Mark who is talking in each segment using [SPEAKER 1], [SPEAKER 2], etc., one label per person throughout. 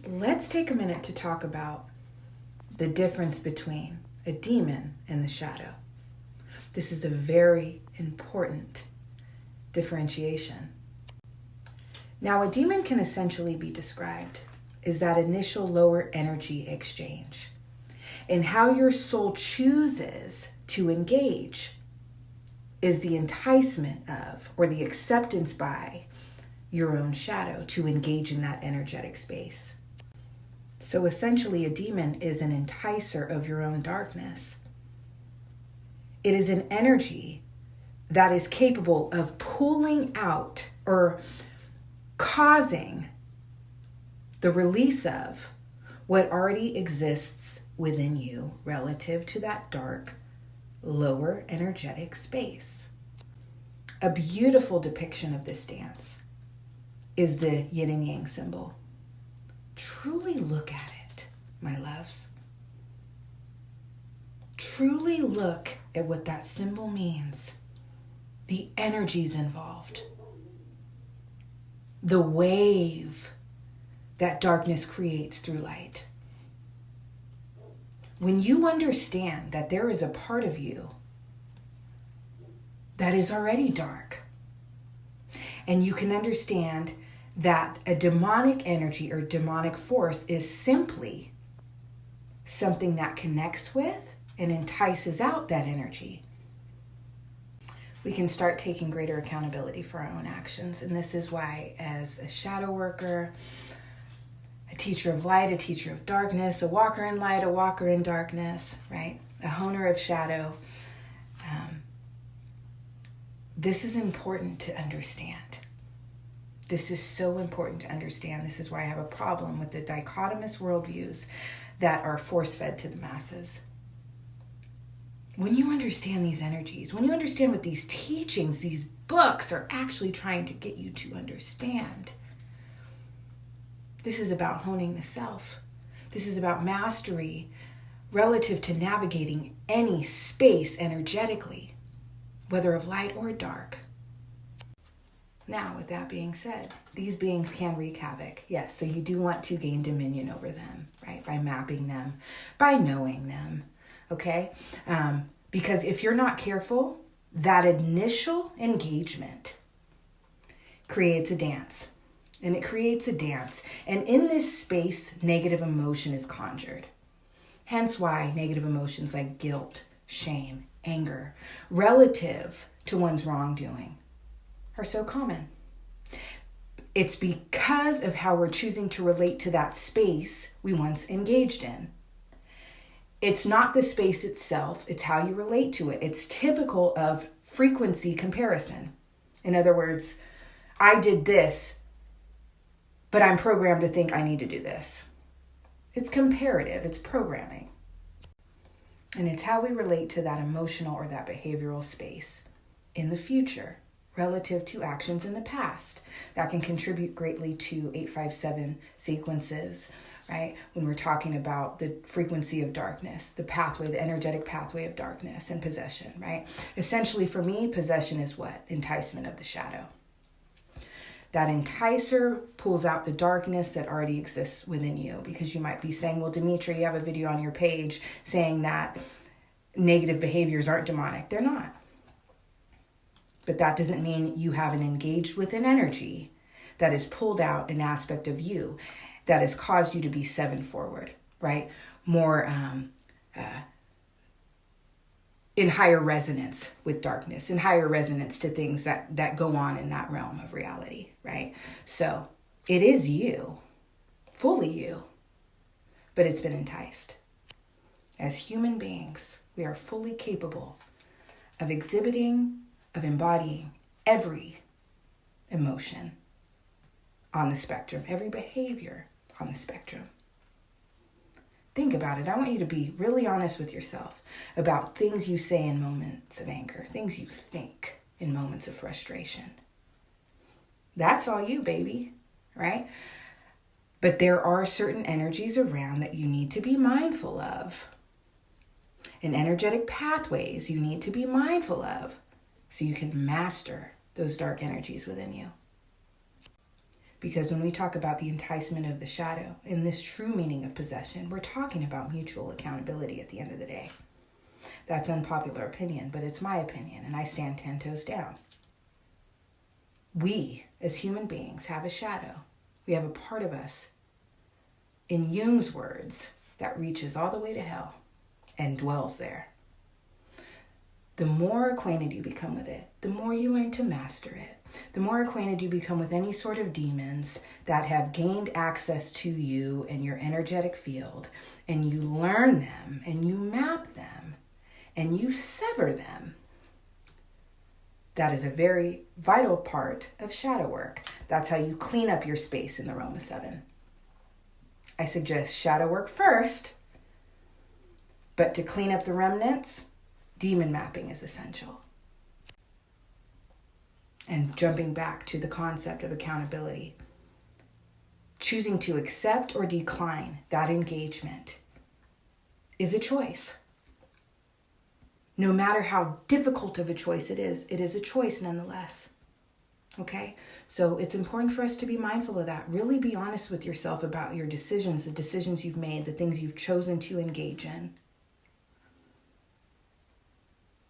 [SPEAKER 1] Let's take a minute to talk about the difference between a demon and the shadow. This is a very important differentiation. Now, a demon can essentially be described as that initial lower energy exchange and how your soul chooses to engage is the enticement of, or the acceptance by, your own shadow to engage in that energetic space. So essentially, a demon is an enticer of your own darkness. It is an energy that is capable of pulling out or causing the release of what already exists within you relative to that dark, lower energetic space. A beautiful depiction of this dance is the yin and yang symbol. Truly look at it, my loves. Truly look at what that symbol means. The energies involved. The wave that darkness creates through light. When you understand that there is a part of you that is already dark, and you can understand that a demonic energy or demonic force is simply something that connects with and entices out that energy, we can start taking greater accountability for our own actions. And this is why, as a shadow worker, a teacher of light, a teacher of darkness, a walker in light, a walker in darkness, right? A honer of shadow. This is important to understand. This is so important to understand. This is why I have a problem with the dichotomous worldviews that are force-fed to the masses. When you understand these energies, when you understand what these teachings, these books are actually trying to get you to understand, this is about honing the self. This is about mastery relative to navigating any space energetically, whether of light or dark. Now, with that being said, these beings can wreak havoc. Yes, so you do want to gain dominion over them, right? By mapping them, by knowing them, okay? Because if you're not careful, that initial engagement creates a dance. And it creates a dance. And in this space, negative emotion is conjured. Hence why negative emotions like guilt, shame, anger, relative to one's wrongdoing, are so common. It's because of how we're choosing to relate to that space we once engaged in. It's not the space itself, it's how you relate to it. It's typical of frequency comparison. In other words, I did this, but I'm programmed to think I need to do this. It's comparative, it's programming. And it's how we relate to that emotional or that behavioral space in the future relative to actions in the past that can contribute greatly to 857 sequences, right? When we're talking about the frequency of darkness, the pathway, the energetic pathway of darkness and possession, right? Essentially for me, possession is what? Enticement of the shadow. That enticer pulls out the darkness that already exists within you, because you might be saying, well, Demetri, you have a video on your page saying that negative behaviors aren't demonic. They're not. But that doesn't mean you haven't engaged with an energy that has pulled out an aspect of you that has caused you to be seven forward, right? More in higher resonance with darkness, in higher resonance to things that go on in that realm of reality, right? So it is you, fully you, but it's been enticed. As human beings, we are fully capable of exhibiting, of embodying every emotion on the spectrum, every behavior on the spectrum. Think about it. I want you to be really honest with yourself about things you say in moments of anger, things you think in moments of frustration. That's all you, baby, right? But there are certain energies around that you need to be mindful of. And energetic pathways you need to be mindful of so you can master those dark energies within you. Because when we talk about the enticement of the shadow, in this true meaning of possession, we're talking about mutual accountability at the end of the day. That's unpopular opinion, but it's my opinion, and I stand 10 toes down. We, as human beings, have a shadow. We have a part of us, in Jung's words, that reaches all the way to hell and dwells there. The more acquainted you become with it, the more you learn to master it. The more acquainted you become with any sort of demons that have gained access to you and your energetic field, and you learn them, and you map them, and you sever them. That is a very vital part of shadow work. That's how you clean up your space in the realm of 7. I suggest shadow work first, but to clean up the remnants, demon mapping is essential. And jumping back to the concept of accountability, choosing to accept or decline that engagement is a choice. No matter how difficult of a choice it is a choice nonetheless. Okay? So it's important for us to be mindful of that. Really be honest with yourself about your decisions, the decisions you've made, the things you've chosen to engage in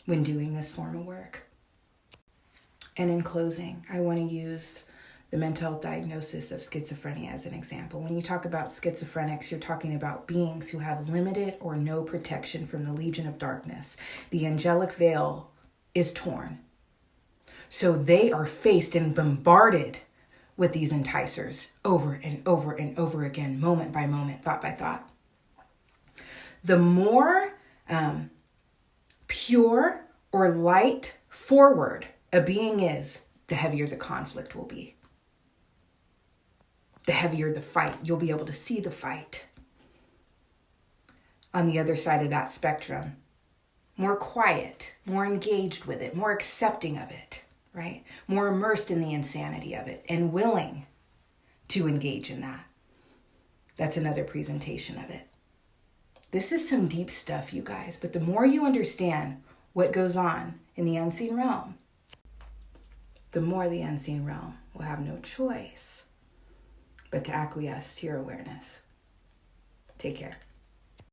[SPEAKER 1] when doing this form of work. And in closing, I want to use the mental health diagnosis of schizophrenia as an example. When you talk about schizophrenics, you're talking about beings who have limited or no protection from the legion of darkness. The angelic veil is torn. So they are faced and bombarded with these enticers over and over and over again, moment by moment, thought by thought. The more pure or light forward a being is, the heavier the conflict will be. The heavier the fight. You'll be able to see the fight. On the other side of that spectrum, more quiet, more engaged with it, more accepting of it, right? More immersed in the insanity of it and willing to engage in that. That's another presentation of it. This is some deep stuff, you guys, but the more you understand what goes on in the unseen realm, the more the unseen realm will have no choice but to acquiesce to your awareness. Take care.